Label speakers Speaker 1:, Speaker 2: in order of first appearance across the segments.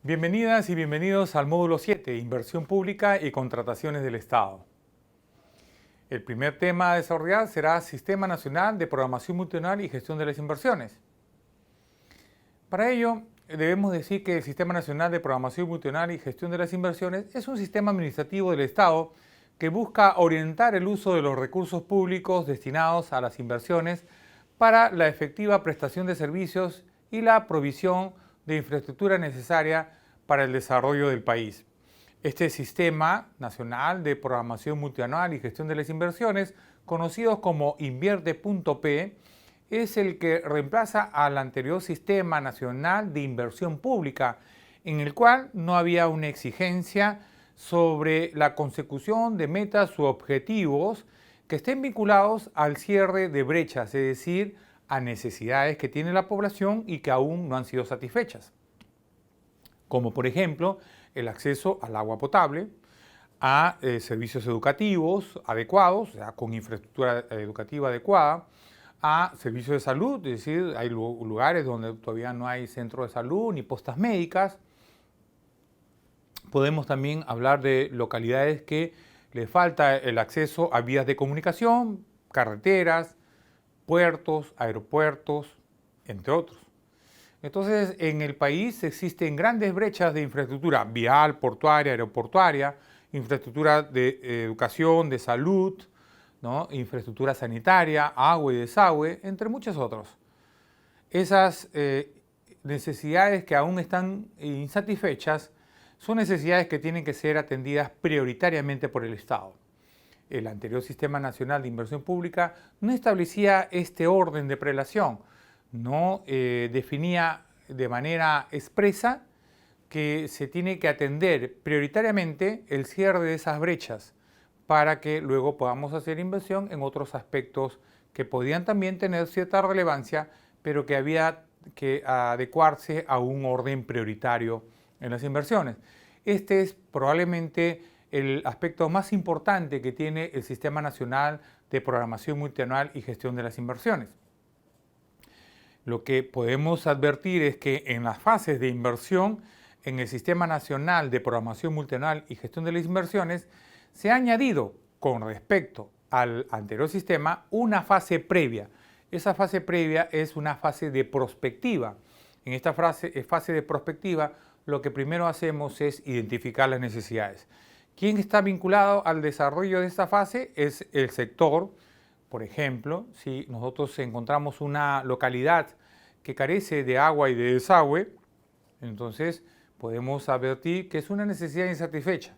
Speaker 1: Bienvenidas y bienvenidos al módulo 7, Inversión Pública y Contrataciones del Estado. El primer tema a desarrollar será Sistema Nacional de Programación Multianual y Gestión de las Inversiones. Para ello, debemos decir que el Sistema Nacional de Programación Multianual y Gestión de las Inversiones es un sistema administrativo del Estado que busca orientar el uso de los recursos públicos destinados a las inversiones para la efectiva prestación de servicios y la provisión de infraestructura necesaria para el desarrollo del país. Este Sistema Nacional de Programación Multianual y Gestión de las Inversiones, conocido como Invierte.p, es el que reemplaza al anterior Sistema Nacional de Inversión Pública, en el cual no había una exigencia sobre la consecución de metas u objetivos que estén vinculados al cierre de brechas, es decir, a necesidades que tiene la población y que aún no han sido satisfechas, como por ejemplo el acceso al agua potable, a servicios educativos adecuados, o sea, con infraestructura educativa adecuada, a servicios de salud, es decir, hay lugares donde todavía no hay centro de salud ni postas médicas. Podemos también hablar de localidades que le falta el acceso a vías de comunicación, carreteras, puertos, aeropuertos, entre otros. Entonces, en el país existen grandes brechas de infraestructura vial, portuaria, aeroportuaria, infraestructura de educación, de salud, ¿no? Infraestructura sanitaria, agua y desagüe, entre muchos otros. Esas necesidades que aún están insatisfechas son necesidades que tienen que ser atendidas prioritariamente por el Estado. El anterior Sistema Nacional de Inversión Pública no establecía este orden de prelación, no definía de manera expresa que se tiene que atender prioritariamente el cierre de esas brechas para que luego podamos hacer inversión en otros aspectos que podían también tener cierta relevancia, pero que había que adecuarse a un orden prioritario en las inversiones. Este es probablemente el aspecto más importante que tiene el Sistema Nacional de Programación Multianual y Gestión de las Inversiones. Lo que podemos advertir es que en las fases de inversión en el Sistema Nacional de Programación Multianual y Gestión de las Inversiones se ha añadido con respecto al anterior sistema una fase previa. Esa fase previa es una fase de prospectiva. En esta fase de prospectiva, lo que primero hacemos es identificar las necesidades. ¿Quién está vinculado al desarrollo de esta fase? Es el sector. Por ejemplo, si nosotros encontramos una localidad que carece de agua y de desagüe, entonces podemos advertir que es una necesidad insatisfecha.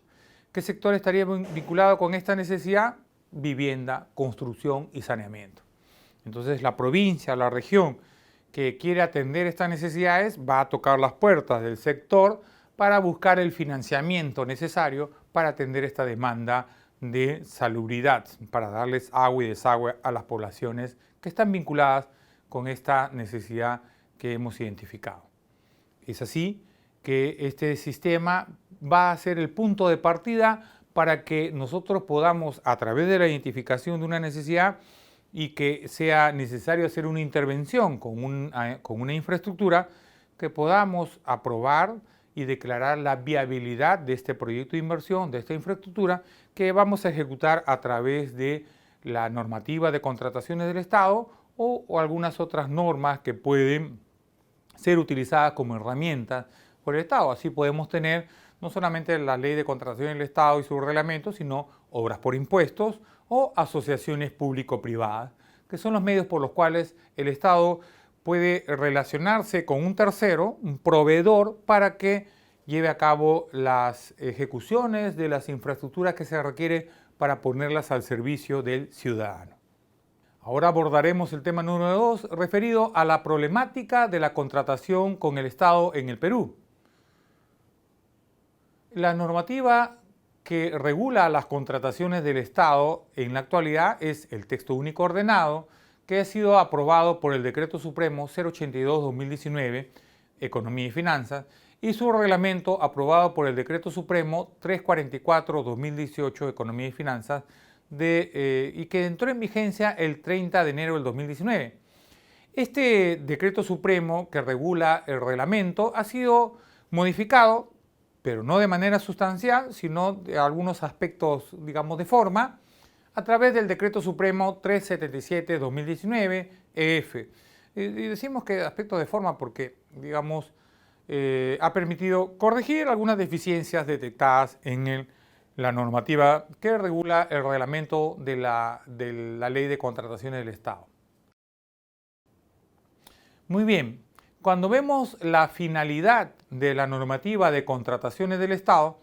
Speaker 1: ¿Qué sector estaría vinculado con esta necesidad? Vivienda, construcción y saneamiento. Entonces la provincia, la región que quiere atender estas necesidades va a tocar las puertas del sector para buscar el financiamiento necesario para atender esta demanda de salubridad, para darles agua y desagüe a las poblaciones que están vinculadas con esta necesidad que hemos identificado. Es así que este sistema va a ser el punto de partida para que nosotros podamos, a través de la identificación de una necesidad y que sea necesario hacer una intervención con una infraestructura, que podamos aprobar y declarar la viabilidad de este proyecto de inversión, de esta infraestructura, que vamos a ejecutar a través de la normativa de contrataciones del Estado o algunas otras normas que pueden ser utilizadas como herramientas por el Estado. Así podemos tener no solamente la ley de contratación del Estado y su reglamento, sino obras por impuestos o asociaciones público-privadas, que son los medios por los cuales el Estado puede relacionarse con un tercero, un proveedor, para que lleve a cabo las ejecuciones de las infraestructuras que se requiere para ponerlas al servicio del ciudadano. Ahora abordaremos el tema número 2, referido a la problemática de la contratación con el Estado en el Perú. La normativa que regula las contrataciones del Estado en la actualidad es el Texto Único Ordenado, que ha sido aprobado por el Decreto Supremo 082-2019, Economía y Finanzas, y su reglamento aprobado por el Decreto Supremo 344-2018, Economía y Finanzas, y que entró en vigencia el 30 de enero del 2019. Este Decreto Supremo que regula el reglamento ha sido modificado, pero no de manera sustancial, sino de algunos aspectos, digamos, de forma, a través del Decreto Supremo 377-2019 EF. Y decimos que aspectos de forma porque, digamos, ha permitido corregir algunas deficiencias detectadas en la normativa que regula el reglamento de la Ley de Contrataciones del Estado. Muy bien, cuando vemos la finalidad de la normativa de contrataciones del Estado,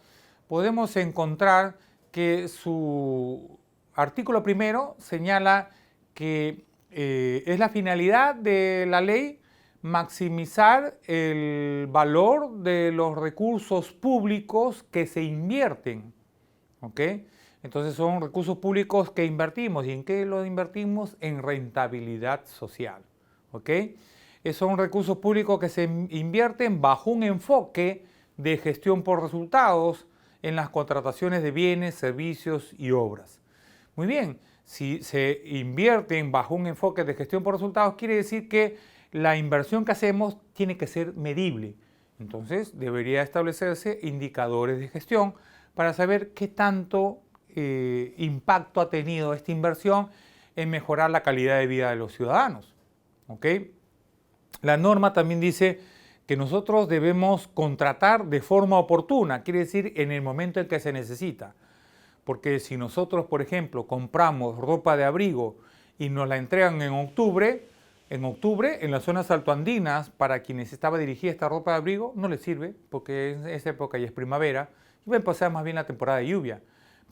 Speaker 1: podemos encontrar que su artículo primero señala que es la finalidad de la ley maximizar el valor de los recursos públicos que se invierten. ¿Ok? Entonces son recursos públicos que invertimos. ¿Y en qué los invertimos? En rentabilidad social. ¿Ok? Son recursos públicos que se invierten bajo un enfoque de gestión por resultados en las contrataciones de bienes, servicios y obras. Muy bien, si se invierten bajo un enfoque de gestión por resultados, quiere decir que la inversión que hacemos tiene que ser medible. Entonces debería establecerse indicadores de gestión para saber qué tanto impacto ha tenido esta inversión en mejorar la calidad de vida de los ciudadanos. ¿Ok? La norma también dice que nosotros debemos contratar de forma oportuna, quiere decir en el momento en que se necesita. Porque si nosotros, por ejemplo, compramos ropa de abrigo y nos la entregan en octubre, en las zonas altoandinas, para quienes estaba dirigida esta ropa de abrigo, no les sirve, porque en esa época ya es primavera, y va a empezar más bien la temporada de lluvia.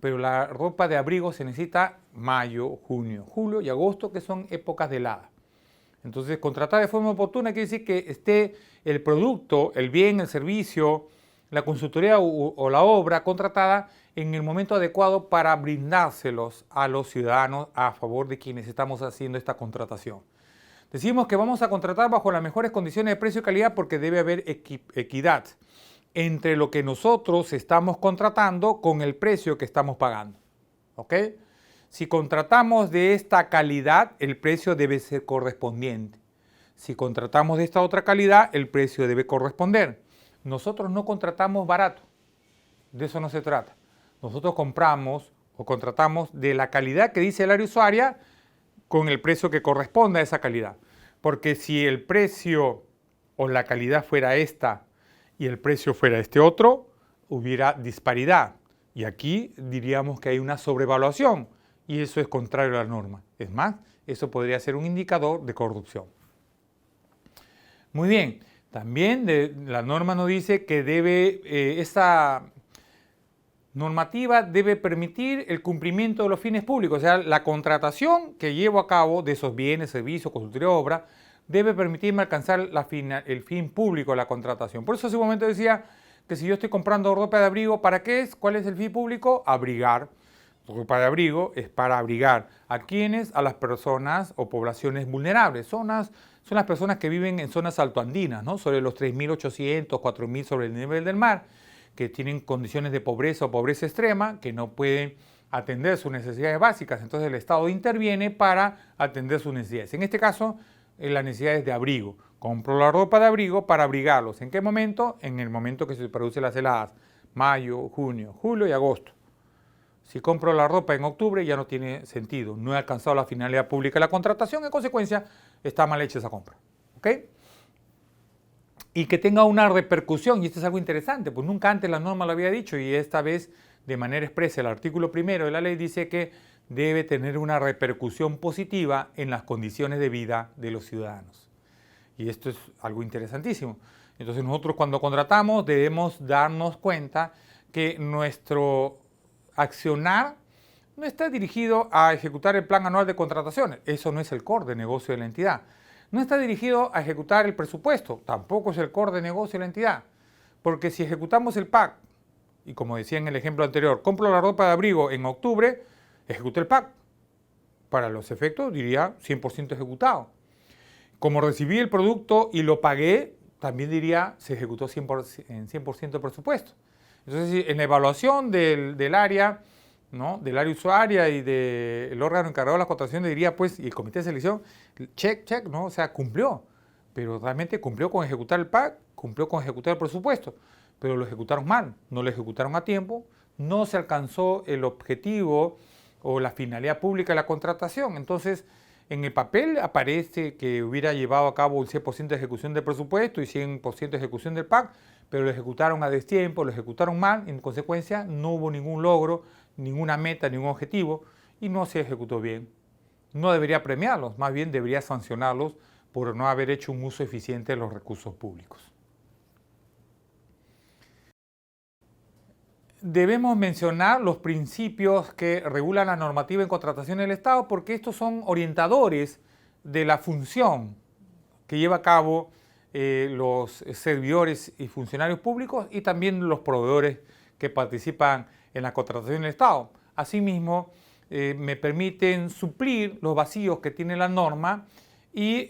Speaker 1: Pero la ropa de abrigo se necesita mayo, junio, julio y agosto, que son épocas de helada. Entonces, contratar de forma oportuna quiere decir que esté el producto, el bien, el servicio, la consultoría o la obra contratada en el momento adecuado para brindárselos a los ciudadanos a favor de quienes estamos haciendo esta contratación. Decimos que vamos a contratar bajo las mejores condiciones de precio y calidad porque debe haber equidad entre lo que nosotros estamos contratando con el precio que estamos pagando. ¿Ok? Si contratamos de esta calidad, el precio debe ser correspondiente. Si contratamos de esta otra calidad, el precio debe corresponder. Nosotros no contratamos barato, de eso no se trata. Nosotros compramos o contratamos de la calidad que dice el área usuaria con el precio que corresponde a esa calidad. Porque si el precio o la calidad fuera esta y el precio fuera este otro, hubiera disparidad. Y aquí diríamos que hay una sobrevaluación. Y eso es contrario a la norma. Es más, eso podría ser un indicador de corrupción. Muy bien, también la norma nos dice que esta normativa debe permitir el cumplimiento de los fines públicos. O sea, la contratación que llevo a cabo de esos bienes, servicios, consultoría, obra, debe permitirme alcanzar el fin público de la contratación. Por eso hace un momento decía que si yo estoy comprando ropa de abrigo, ¿para qué es? ¿Cuál es el fin público? Abrigar. Ropa de abrigo es para abrigar. ¿A quiénes? A las personas o poblaciones vulnerables. Son las personas que viven en zonas altoandinas, ¿no? Sobre los 3.800, 4.000 sobre el nivel del mar, que tienen condiciones de pobreza o pobreza extrema, que no pueden atender sus necesidades básicas. Entonces el Estado interviene para atender sus necesidades. En este caso, las necesidades de abrigo. Compro la ropa de abrigo para abrigarlos. ¿En qué momento? En el momento que se producen las heladas. Mayo, junio, julio y agosto. Si compro la ropa en octubre ya no tiene sentido, no he alcanzado la finalidad pública de la contratación, en consecuencia está mal hecha esa compra. ¿Ok? Y que tenga una repercusión, y esto es algo interesante, pues nunca antes la norma lo había dicho y esta vez de manera expresa el artículo primero de la ley dice que debe tener una repercusión positiva en las condiciones de vida de los ciudadanos. Y esto es algo interesantísimo. Entonces nosotros cuando contratamos debemos darnos cuenta que nuestro accionar no está dirigido a ejecutar el plan anual de contrataciones. Eso no es el core de negocio de la entidad. No está dirigido a ejecutar el presupuesto. Tampoco es el core de negocio de la entidad. Porque si ejecutamos el PAC, y como decía en el ejemplo anterior, compro la ropa de abrigo en octubre, ejecuté el PAC. Para los efectos diría 100% ejecutado. Como recibí el producto y lo pagué, también diría se ejecutó en 100% el presupuesto. Entonces, en la evaluación del área, ¿no? Del área usuaria y del órgano encargado de las contrataciones diría, pues, y el comité de selección, check, ¿no? O sea, cumplió, pero realmente cumplió con ejecutar el PAC cumplió con ejecutar el presupuesto, pero lo ejecutaron mal, no lo ejecutaron a tiempo, no se alcanzó el objetivo o la finalidad pública de la contratación. Entonces, en el papel aparece que hubiera llevado a cabo el 100% de ejecución del presupuesto y 100% de ejecución del PAC, pero lo ejecutaron a destiempo, lo ejecutaron mal, y en consecuencia no hubo ningún logro, ninguna meta, ningún objetivo y no se ejecutó bien. No debería premiarlos, más bien debería sancionarlos por no haber hecho un uso eficiente de los recursos públicos. Debemos mencionar los principios que regulan la normativa en contratación del Estado porque estos son orientadores de la función que lleva a cabo los servidores y funcionarios públicos y también los proveedores que participan en la contratación del Estado. Asimismo, me permiten suplir los vacíos que tiene la norma y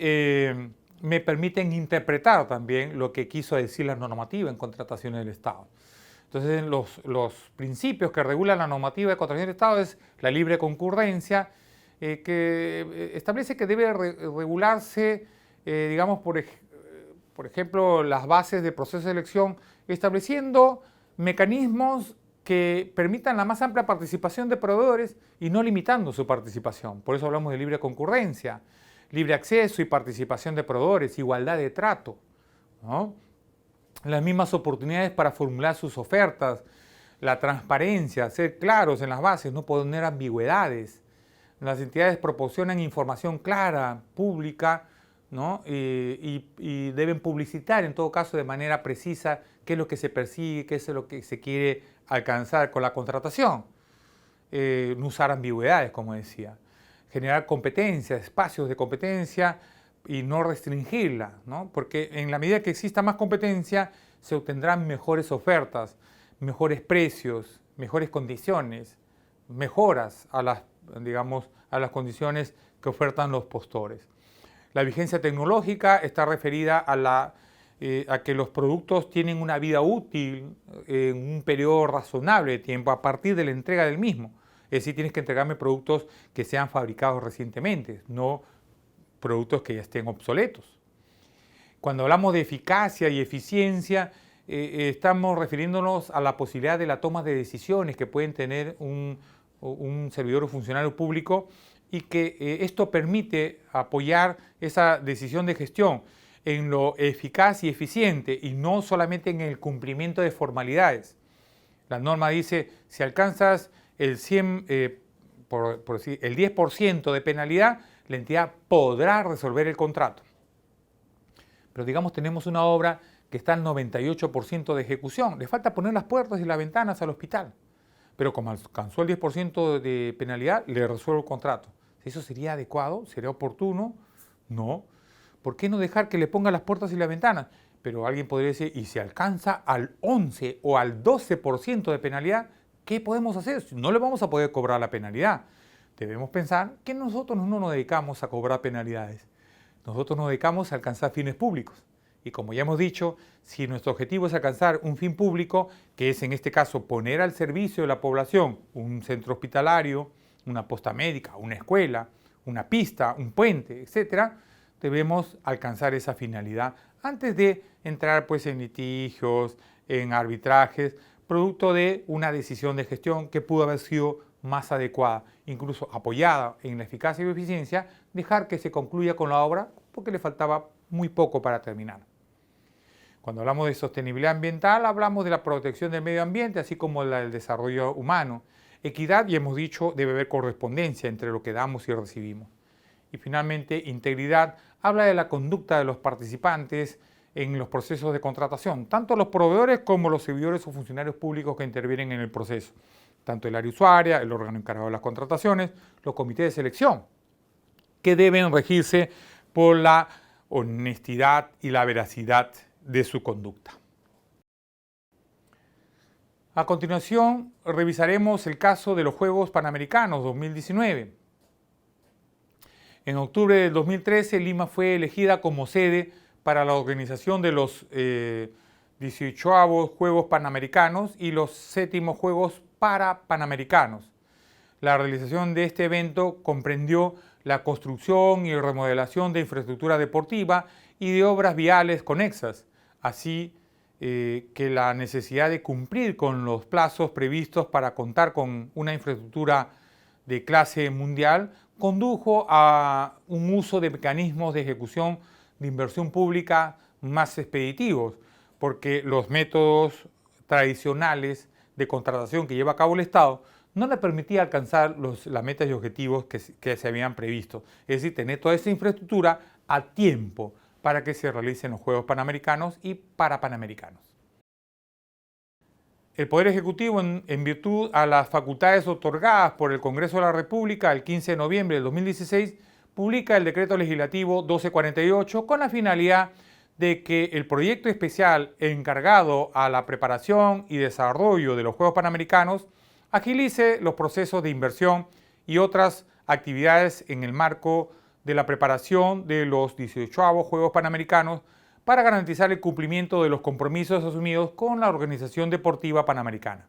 Speaker 1: me permiten interpretar también lo que quiso decir la normativa en contratación del Estado. Entonces, los principios que regulan la normativa de contratación del Estado es la libre concurrencia, que establece que debe regularse, digamos, por ejemplo, las bases de proceso de selección, estableciendo mecanismos que permitan la más amplia participación de proveedores y no limitando su participación. Por eso hablamos de libre concurrencia, libre acceso y participación de proveedores, igualdad de trato, ¿no? Las mismas oportunidades para formular sus ofertas, la transparencia, ser claros en las bases, no poner ambigüedades. Las entidades proporcionan información clara, pública, ¿no? y deben publicitar en todo caso de manera precisa qué es lo que se persigue, qué es lo que se quiere alcanzar con la contratación. No usar ambigüedades, como decía. Generar competencia, espacios de competencia y no restringirla, ¿no? Porque en la medida que exista más competencia se obtendrán mejores ofertas, mejores precios, mejores condiciones, mejoras a las condiciones que ofertan los postores. La vigencia tecnológica está referida a que los productos tienen una vida útil en un periodo razonable de tiempo a partir de la entrega del mismo. Es decir, tienes que entregarme productos que sean fabricados recientemente, no productos que ya estén obsoletos. Cuando hablamos de eficacia y eficiencia, estamos refiriéndonos a la posibilidad de la toma de decisiones que pueden tener un servidor o funcionario público y que esto permite apoyar esa decisión de gestión en lo eficaz y eficiente y no solamente en el cumplimiento de formalidades. La norma dice, si alcanzas el 10% de penalidad, la entidad podrá resolver el contrato. Pero digamos, tenemos una obra que está al 98% de ejecución. Le falta poner las puertas y las ventanas al hospital. Pero como alcanzó el 10% de penalidad, le resuelvo el contrato. ¿Eso sería adecuado? ¿Sería oportuno? No. ¿Por qué no dejar que le ponga las puertas y las ventanas? Pero alguien podría decir, ¿y si alcanza al 11 o al 12% de penalidad? ¿Qué podemos hacer? No le vamos a poder cobrar la penalidad. Debemos pensar que nosotros no nos dedicamos a cobrar penalidades. Nosotros nos dedicamos a alcanzar fines públicos. Y como ya hemos dicho, si nuestro objetivo es alcanzar un fin público, que es en este caso poner al servicio de la población un centro hospitalario, una posta médica, una escuela, una pista, un puente, etc., debemos alcanzar esa finalidad antes de entrar pues, en litigios, en arbitrajes, producto de una decisión de gestión que pudo haber sido más adecuada, incluso apoyada en la eficacia y eficiencia, dejar que se concluya con la obra porque le faltaba muy poco para terminar. Cuando hablamos de sostenibilidad ambiental, hablamos de la protección del medio ambiente, así como del desarrollo humano. Equidad, y hemos dicho, debe haber correspondencia entre lo que damos y recibimos. Y finalmente, integridad, habla de la conducta de los participantes en los procesos de contratación, tanto los proveedores como los servidores o funcionarios públicos que intervienen en el proceso, tanto el área usuaria, el órgano encargado de las contrataciones, los comités de selección, que deben regirse por la honestidad y la veracidad de su conducta. A continuación, revisaremos el caso de los Juegos Panamericanos 2019. En octubre del 2013, Lima fue elegida como sede para la organización de los 18avos Juegos Panamericanos y los 7º Juegos Panamericanos. La realización de este evento comprendió la construcción y remodelación de infraestructura deportiva y de obras viales conexas, así que la necesidad de cumplir con los plazos previstos para contar con una infraestructura de clase mundial condujo a un uso de mecanismos de ejecución de inversión pública más expeditivos, porque los métodos tradicionales de contratación que lleva a cabo el Estado no le permitía alcanzar las metas y objetivos que se habían previsto. Es decir, tener toda esa infraestructura a tiempo para que se realicen los Juegos Panamericanos y Parapanamericanos. El Poder Ejecutivo, en virtud a las facultades otorgadas por el Congreso de la República el 15 de noviembre del 2016, publica el Decreto Legislativo 1248 con la finalidad de que el proyecto especial encargado a la preparación y desarrollo de los Juegos Panamericanos agilice los procesos de inversión y otras actividades en el marco de la preparación de los 18avos Juegos Panamericanos para garantizar el cumplimiento de los compromisos asumidos con la Organización Deportiva Panamericana.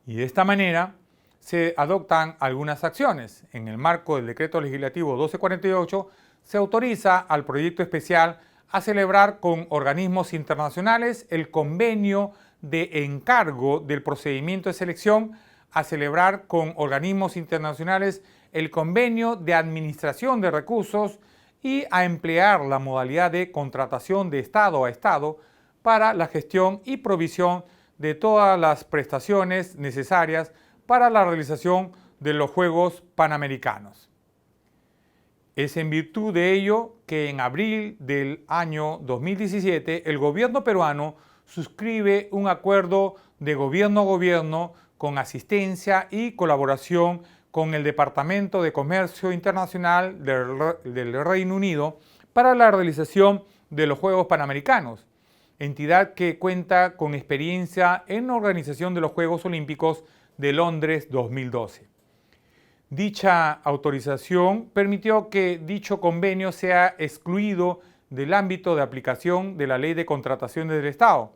Speaker 1: Y de esta manera se adoptan algunas acciones. En el marco del Decreto Legislativo 1248 se autoriza al proyecto especial a celebrar con organismos internacionales el convenio de encargo del procedimiento de selección, a celebrar con organismos internacionales el convenio de administración de recursos y a emplear la modalidad de contratación de Estado a Estado para la gestión y provisión de todas las prestaciones necesarias para la realización de los Juegos Panamericanos. Es en virtud de ello que en abril del año 2017 el gobierno peruano suscribe un acuerdo de gobierno a gobierno con asistencia y colaboración con el Departamento de Comercio Internacional del Reino Unido para la realización de los Juegos Panamericanos, entidad que cuenta con experiencia en la organización de los Juegos Olímpicos de Londres 2012. Dicha autorización permitió que dicho convenio sea excluido del ámbito de aplicación de la Ley de Contrataciones del Estado.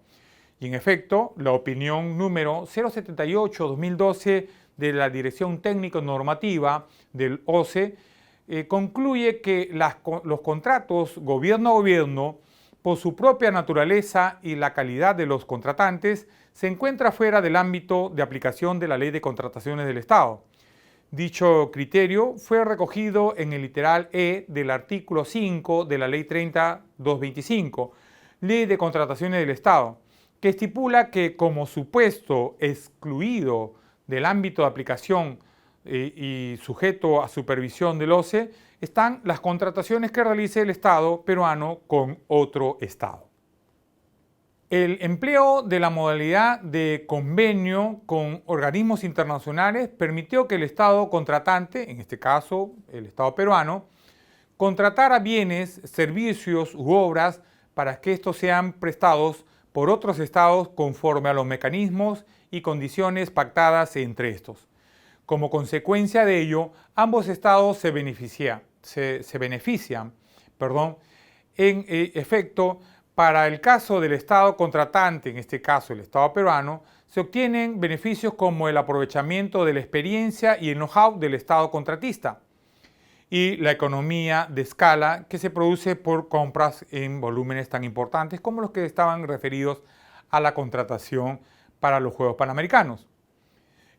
Speaker 1: Y en efecto, la opinión número 078-2012 de la Dirección Técnico Normativa del OCE concluye que los contratos gobierno a gobierno, por su propia naturaleza y la calidad de los contratantes, se encuentra fuera del ámbito de aplicación de la Ley de Contrataciones del Estado. Dicho criterio fue recogido en el literal E del artículo 5 de la Ley 30-225, Ley de Contrataciones del Estado, que estipula que como supuesto excluido del ámbito de aplicación y sujeto a supervisión del OCE están las contrataciones que realice el Estado peruano con otro Estado. El empleo de la modalidad de convenio con organismos internacionales permitió que el Estado contratante, en este caso el Estado peruano, contratara bienes, servicios u obras para que estos sean prestados por otros estados conforme a los mecanismos y condiciones pactadas entre estos. Como consecuencia de ello, ambos estados se benefician. En efecto, para el caso del Estado contratante, en este caso el Estado peruano, se obtienen beneficios como el aprovechamiento de la experiencia y el know-how del Estado contratista y la economía de escala que se produce por compras en volúmenes tan importantes como los que estaban referidos a la contratación para los Juegos Panamericanos.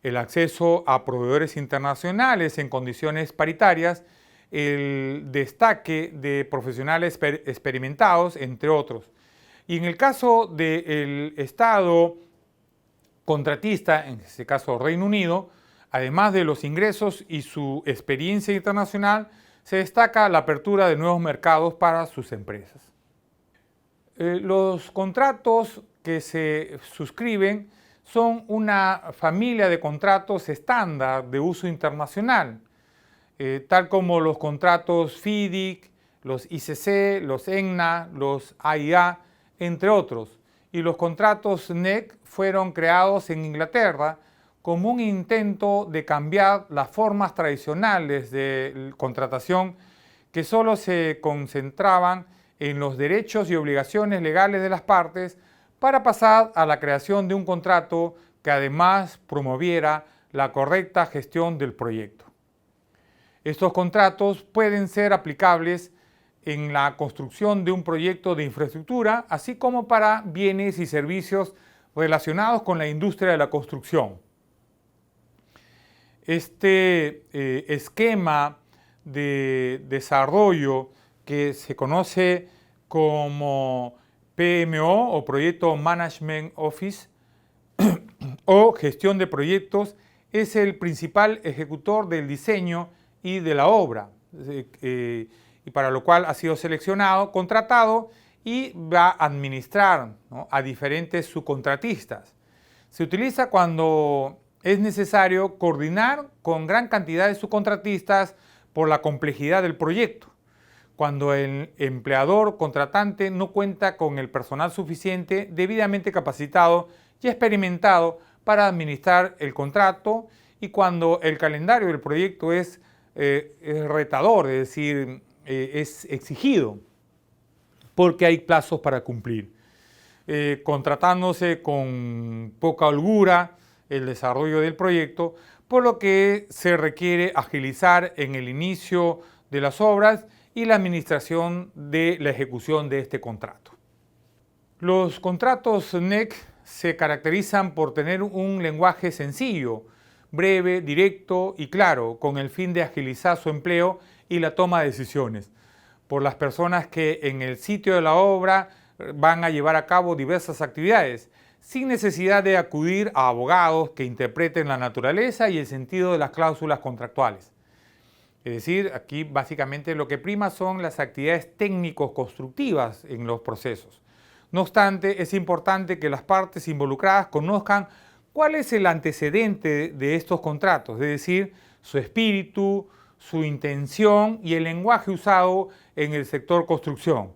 Speaker 1: El acceso a proveedores internacionales en condiciones paritarias, el destaque de profesionales experimentados, entre otros. Y en el caso del Estado contratista, en este caso Reino Unido, además de los ingresos y su experiencia internacional, se destaca la apertura de nuevos mercados para sus empresas. Los contratos que se suscriben son una familia de contratos estándar de uso internacional, tal como los contratos FIDIC, los ICC, los ENNA, los AIA, entre otros. Y los contratos NEC fueron creados en Inglaterra como un intento de cambiar las formas tradicionales de contratación que solo se concentraban en los derechos y obligaciones legales de las partes para pasar a la creación de un contrato que además promoviera la correcta gestión del proyecto. Estos contratos pueden ser aplicables en la construcción de un proyecto de infraestructura, así como para bienes y servicios relacionados con la industria de la construcción. Este esquema de desarrollo que se conoce como PMO o Proyecto Management Office o gestión de proyectos es el principal ejecutor del diseño y de la obra, y para lo cual ha sido seleccionado, contratado y va a administrar, ¿no?, a diferentes subcontratistas. Se utiliza cuando es necesario coordinar con gran cantidad de subcontratistas por la complejidad del proyecto, cuando el empleador contratante no cuenta con el personal suficiente, debidamente capacitado y experimentado para administrar el contrato, y cuando el calendario del proyecto es retador, es decir, es exigido, porque hay plazos para cumplir, contratándose con poca holgura el desarrollo del proyecto, por lo que se requiere agilizar en el inicio de las obras y la administración de la ejecución de este contrato. Los contratos NEC se caracterizan por tener un lenguaje sencillo, breve, directo y claro, con el fin de agilizar su empleo y la toma de decisiones por las personas que en el sitio de la obra van a llevar a cabo diversas actividades, sin necesidad de acudir a abogados que interpreten la naturaleza y el sentido de las cláusulas contractuales. Es decir, aquí básicamente lo que prima son las actividades técnico-constructivas en los procesos. No obstante, es importante que las partes involucradas conozcan cuál es el antecedente de estos contratos, es decir, su espíritu, su intención y el lenguaje usado en el sector construcción.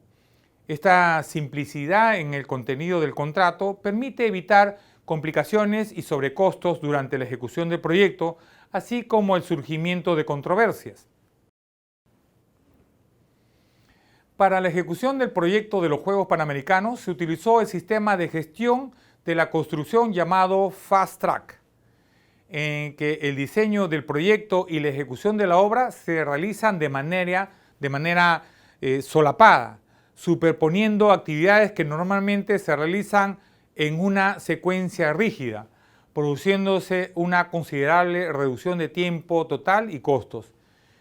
Speaker 1: Esta simplicidad en el contenido del contrato permite evitar complicaciones y sobrecostos durante la ejecución del proyecto, así como el surgimiento de controversias. Para la ejecución del proyecto de los Juegos Panamericanos se utilizó el sistema de gestión de la construcción llamado Fast Track, en que el diseño del proyecto y la ejecución de la obra se realizan de manera solapada, superponiendo actividades que normalmente se realizan en una secuencia rígida, produciéndose una considerable reducción de tiempo total y costos.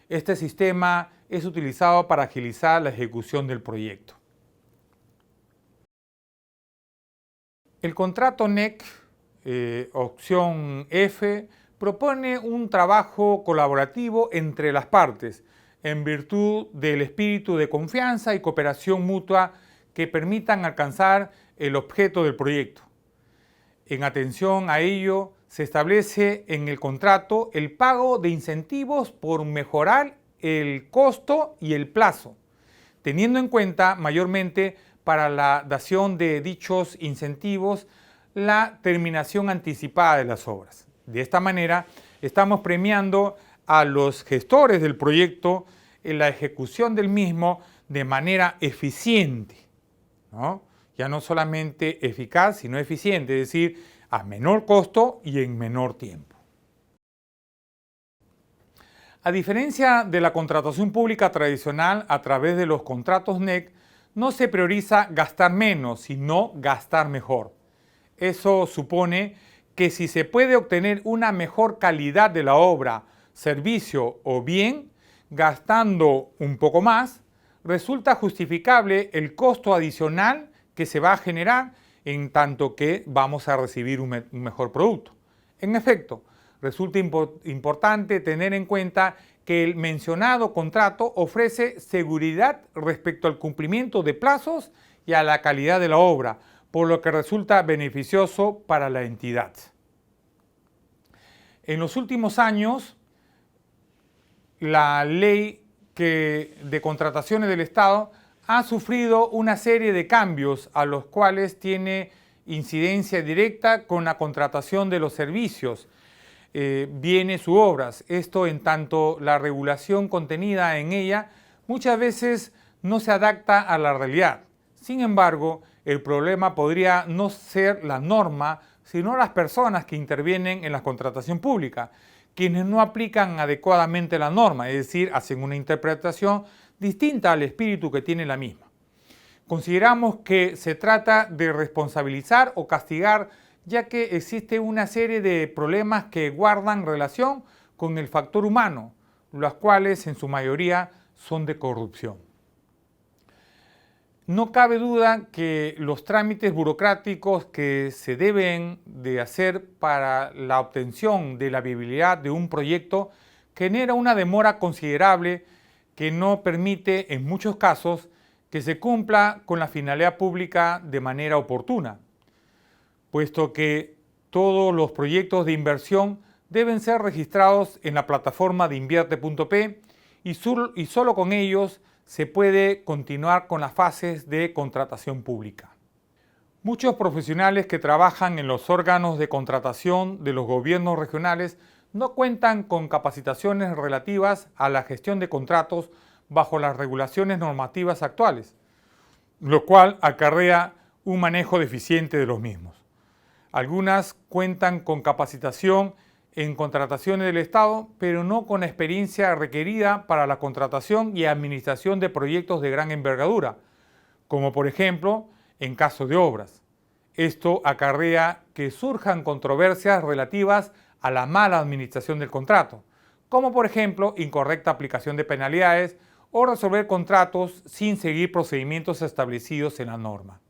Speaker 1: Este sistema es utilizado para agilizar la ejecución del proyecto. El contrato NEC, opción F, propone un trabajo colaborativo entre las partes, en virtud del espíritu de confianza y cooperación mutua que permitan alcanzar el objeto del proyecto. En atención a ello, se establece en el contrato el pago de incentivos por mejorar el costo y el plazo, teniendo en cuenta mayormente para la dación de dichos incentivos la terminación anticipada de las obras. De esta manera, estamos premiando a los gestores del proyecto en la ejecución del mismo de manera eficiente, ¿no? Ya no solamente eficaz, sino eficiente, es decir, a menor costo y en menor tiempo. A diferencia de la contratación pública tradicional a través de los contratos NEC, no se prioriza gastar menos, sino gastar mejor. Eso supone que si se puede obtener una mejor calidad de la obra, servicio o bien, gastando un poco más, resulta justificable el costo adicional que se va a generar en tanto que vamos a recibir un mejor producto. En efecto, resulta importante tener en cuenta que el mencionado contrato ofrece seguridad respecto al cumplimiento de plazos y a la calidad de la obra, por lo que resulta beneficioso para la entidad. En los últimos años, la ley de contrataciones del Estado ha sufrido una serie de cambios a los cuales tiene incidencia directa con la contratación de los servicios, bienes u obras. Esto en tanto la regulación contenida en ella muchas veces no se adapta a la realidad. Sin embargo, el problema podría no ser la norma, sino las personas que intervienen en la contratación pública, quienes no aplican adecuadamente la norma, es decir, hacen una interpretación distinta al espíritu que tiene la misma. Consideramos que se trata de responsabilizar o castigar, ya que existe una serie de problemas que guardan relación con el factor humano, los cuales en su mayoría son de corrupción. No cabe duda que los trámites burocráticos que se deben de hacer para la obtención de la viabilidad de un proyecto genera una demora considerable que no permite en muchos casos que se cumpla con la finalidad pública de manera oportuna, puesto que todos los proyectos de inversión deben ser registrados en la plataforma de invierte.p y solo con ellos se puede continuar con las fases de contratación pública. Muchos profesionales que trabajan en los órganos de contratación de los gobiernos regionales no cuentan con capacitaciones relativas a la gestión de contratos bajo las regulaciones normativas actuales, lo cual acarrea un manejo deficiente de los mismos. Algunas cuentan con capacitación en contrataciones del Estado, pero no con la experiencia requerida para la contratación y administración de proyectos de gran envergadura, como por ejemplo en caso de obras. Esto acarrea que surjan controversias relativas a la mala administración del contrato, como por ejemplo incorrecta aplicación de penalidades o resolver contratos sin seguir procedimientos establecidos en la norma.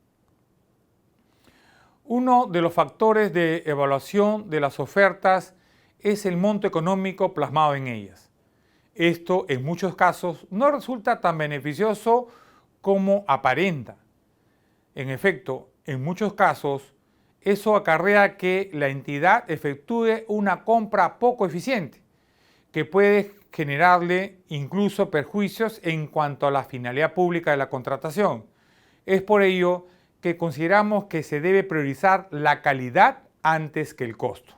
Speaker 1: Uno de los factores de evaluación de las ofertas es el monto económico plasmado en ellas. Esto en muchos casos no resulta tan beneficioso como aparenta. En efecto, en muchos casos, eso acarrea que la entidad efectúe una compra poco eficiente, que puede generarle incluso perjuicios en cuanto a la finalidad pública de la contratación. Es por ello que consideramos que se debe priorizar la calidad antes que el costo.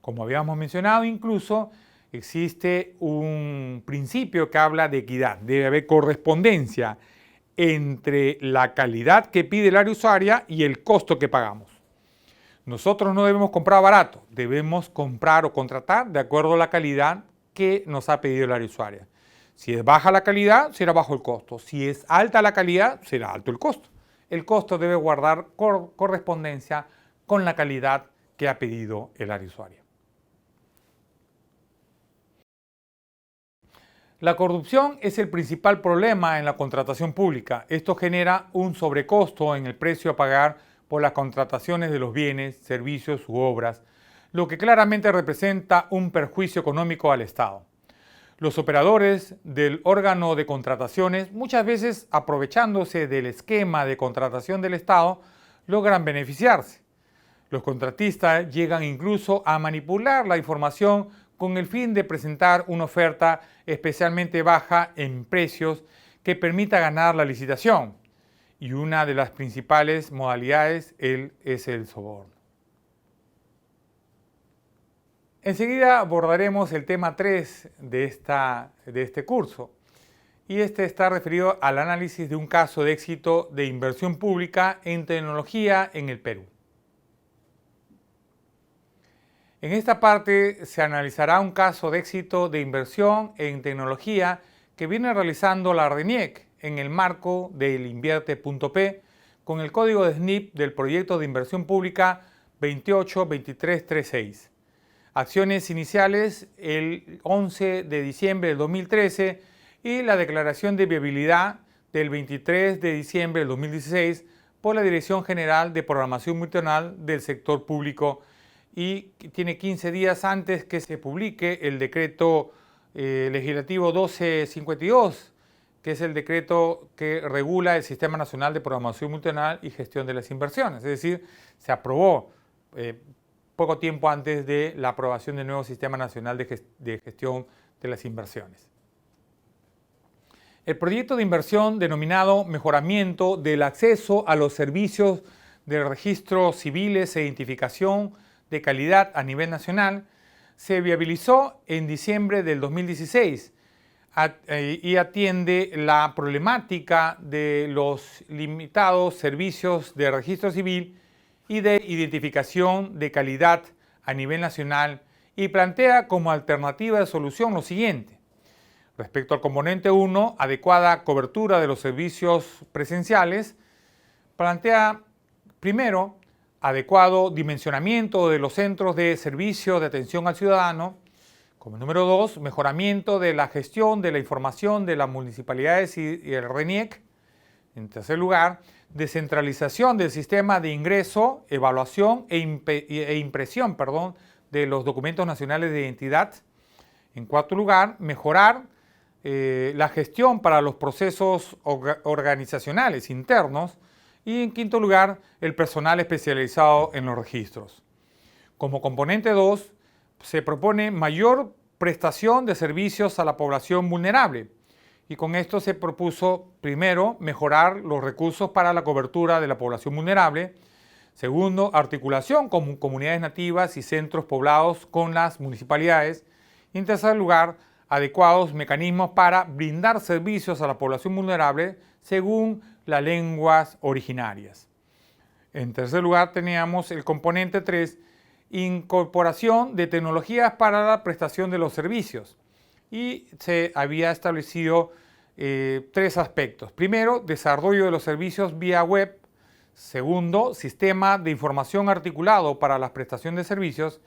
Speaker 1: Como habíamos mencionado, incluso existe un principio que habla de equidad. Debe haber correspondencia entre la calidad que pide el área usuaria y el costo que pagamos. Nosotros no debemos comprar barato, debemos comprar o contratar de acuerdo a la calidad que nos ha pedido el área usuaria. Si es baja la calidad, será bajo el costo. Si es alta la calidad, será alto el costo. El costo debe guardar correspondencia con la calidad que ha pedido el área usuaria. La corrupción es el principal problema en la contratación pública. Esto genera un sobrecosto en el precio a pagar por las contrataciones de los bienes, servicios u obras, lo que claramente representa un perjuicio económico al Estado. Los operadores del órgano de contrataciones, muchas veces aprovechándose del esquema de contratación del Estado, logran beneficiarse. Los contratistas llegan incluso a manipular la información con el fin de presentar una oferta especialmente baja en precios que permita ganar la licitación. Y una de las principales modalidades es el soborno. Enseguida abordaremos el tema 3 de este curso, y este está referido al análisis de un caso de éxito de inversión pública en tecnología en el Perú. En esta parte se analizará un caso de éxito de inversión en tecnología que viene realizando la RENIEC en el marco del invierte.p con el código de SNIP del proyecto de inversión pública 282336. Acciones iniciales el 11 de diciembre del 2013 y la declaración de viabilidad del 23 de diciembre del 2016 por la Dirección General de Programación Multianual del Sector Público, y tiene 15 días antes que se publique el decreto legislativo 1252, que es el decreto que regula el Sistema Nacional de Programación Multianual y Gestión de las Inversiones. Es decir, se aprobó poco tiempo antes de la aprobación del nuevo Sistema Nacional de Gestión de las Inversiones. El proyecto de inversión denominado Mejoramiento del acceso a los servicios de registros civiles e identificación de calidad a nivel nacional se viabilizó en diciembre del 2016 y atiende la problemática de los limitados servicios de registro civil y de identificación de calidad a nivel nacional, y plantea como alternativa de solución lo siguiente: Respecto al componente 1, adecuada cobertura de los servicios presenciales, plantea primero adecuado dimensionamiento de los centros de servicio de atención al ciudadano. Como número 2, mejoramiento de la gestión de la información de las municipalidades y el RENIEC. En tercer lugar, descentralización del sistema de ingreso, evaluación e impresión de los documentos nacionales de identidad. En cuarto lugar, mejorar la gestión para los procesos organizacionales internos. Y en quinto lugar, el personal especializado en los registros. Como componente 2, se propone mayor prestación de servicios a la población vulnerable. Y con esto se propuso, primero, mejorar los recursos para la cobertura de la población vulnerable. Segundo, articulación con comunidades nativas y centros poblados con las municipalidades. Y en tercer lugar, adecuados mecanismos para brindar servicios a la población vulnerable según las lenguas originarias. En tercer lugar, teníamos el componente 3, incorporación de tecnologías para la prestación de los servicios. Y se había establecido 3 aspectos. Primero, desarrollo de los servicios vía web. Segundo, sistema de información articulado para la prestación de servicios.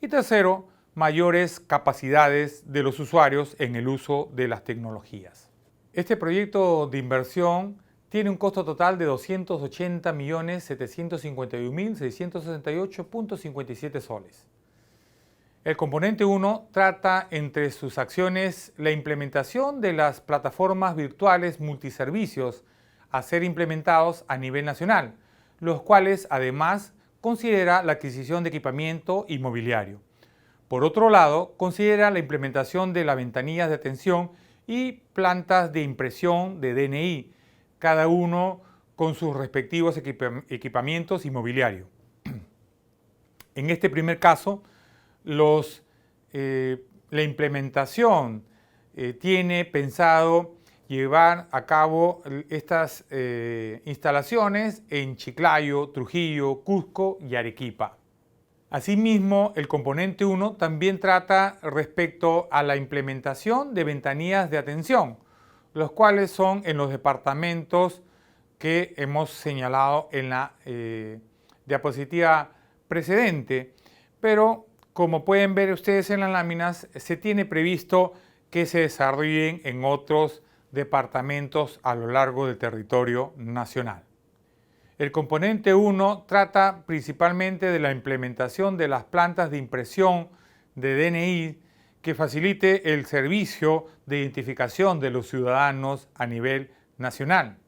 Speaker 1: Y tercero, mayores capacidades de los usuarios en el uso de las tecnologías. Este proyecto de inversión tiene un costo total de 280.751.668.57 soles. El componente 1 trata entre sus acciones la implementación de las plataformas virtuales multiservicios a ser implementados a nivel nacional, los cuales además considera la adquisición de equipamiento inmobiliario. Por otro lado, considera la implementación de las ventanillas de atención y plantas de impresión de DNI, cada uno con sus respectivos equipamientos inmobiliarios. En este primer caso, la implementación tiene pensado llevar a cabo estas instalaciones en Chiclayo, Trujillo, Cusco y Arequipa. Asimismo, el componente 1 también trata respecto a la implementación de ventanillas de atención, los cuales son en los departamentos que hemos señalado en la diapositiva precedente, pero como pueden ver ustedes en las láminas, se tiene previsto que se desarrollen en otros departamentos a lo largo del territorio nacional. El componente 1 trata principalmente de la implementación de las plantas de impresión de DNI que facilite el servicio de identificación de los ciudadanos a nivel nacional.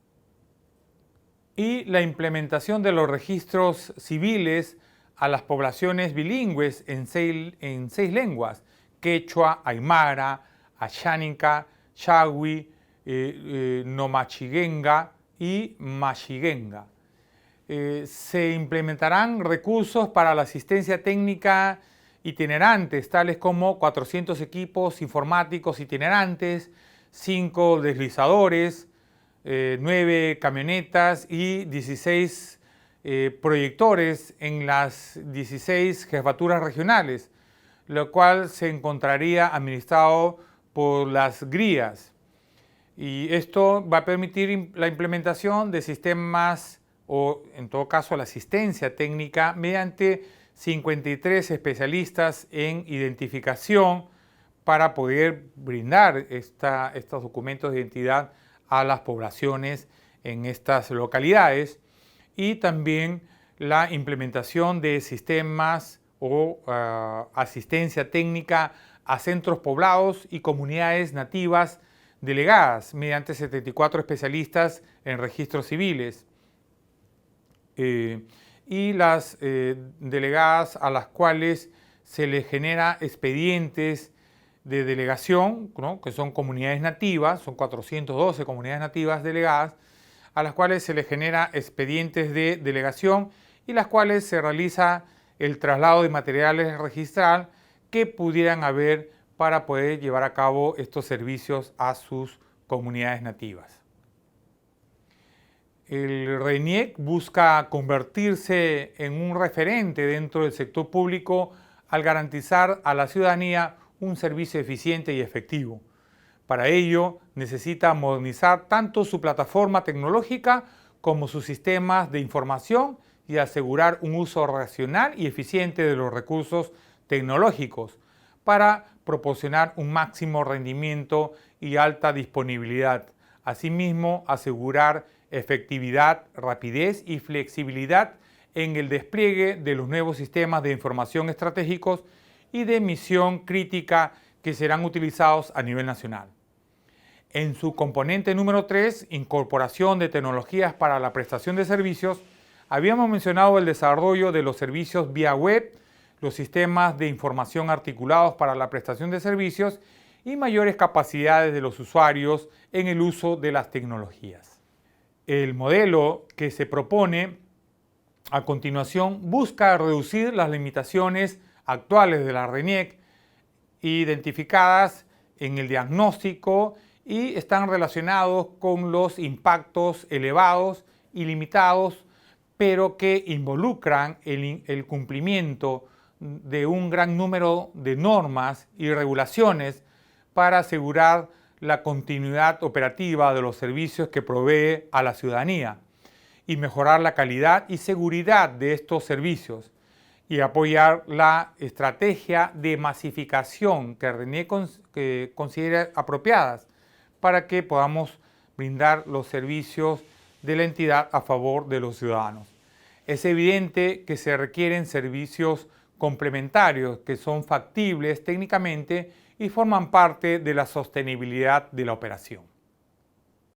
Speaker 1: Y la implementación de los registros civiles a las poblaciones bilingües en seis lenguas: quechua, aymara, ayánica, chagüi, nomachiguenga y machiguenga. Se implementarán recursos para la asistencia técnica itinerantes, tales como 400 equipos informáticos itinerantes, 5 deslizadores, 9 camionetas y 16 proyectores en las 16 jefaturas regionales, lo cual se encontraría administrado por las GRIAs. Y esto va a permitir la implementación de sistemas o, en todo caso, la asistencia técnica mediante 53 especialistas en identificación para poder brindar estos documentos de identidad a las poblaciones en estas localidades, y también la implementación de sistemas o asistencia técnica a centros poblados y comunidades nativas delegadas mediante 74 especialistas en registros civiles. Y las delegadas a las cuales se les genera expedientes de delegación, ¿no?, que son comunidades nativas, son 412 comunidades nativas delegadas, a las cuales se les genera expedientes de delegación y las cuales se realiza el traslado de materiales registral que pudieran haber para poder llevar a cabo estos servicios a sus comunidades nativas. El RENIEC busca convertirse en un referente dentro del sector público al garantizar a la ciudadanía un servicio eficiente y efectivo. Para ello, necesita modernizar tanto su plataforma tecnológica como sus sistemas de información y asegurar un uso racional y eficiente de los recursos tecnológicos para proporcionar un máximo rendimiento y alta disponibilidad. Asimismo, asegurar efectividad, rapidez y flexibilidad en el despliegue de los nuevos sistemas de información estratégicos y de misión crítica que serán utilizados a nivel nacional. En su componente número 3, incorporación de tecnologías para la prestación de servicios, habíamos mencionado el desarrollo de los servicios vía web, los sistemas de información articulados para la prestación de servicios y mayores capacidades de los usuarios en el uso de las tecnologías. El modelo que se propone a continuación busca reducir las limitaciones actuales de la RENIEC identificadas en el diagnóstico y están relacionados con los impactos elevados y limitados, pero que involucran el cumplimiento de un gran número de normas y regulaciones para asegurar la continuidad operativa de los servicios que provee a la ciudadanía y mejorar la calidad y seguridad de estos servicios y apoyar la estrategia de masificación que RENIEC considera apropiadas para que podamos brindar los servicios de la entidad a favor de los ciudadanos. Es evidente que se requieren servicios complementarios que son factibles técnicamente y forman parte de la sostenibilidad de la operación.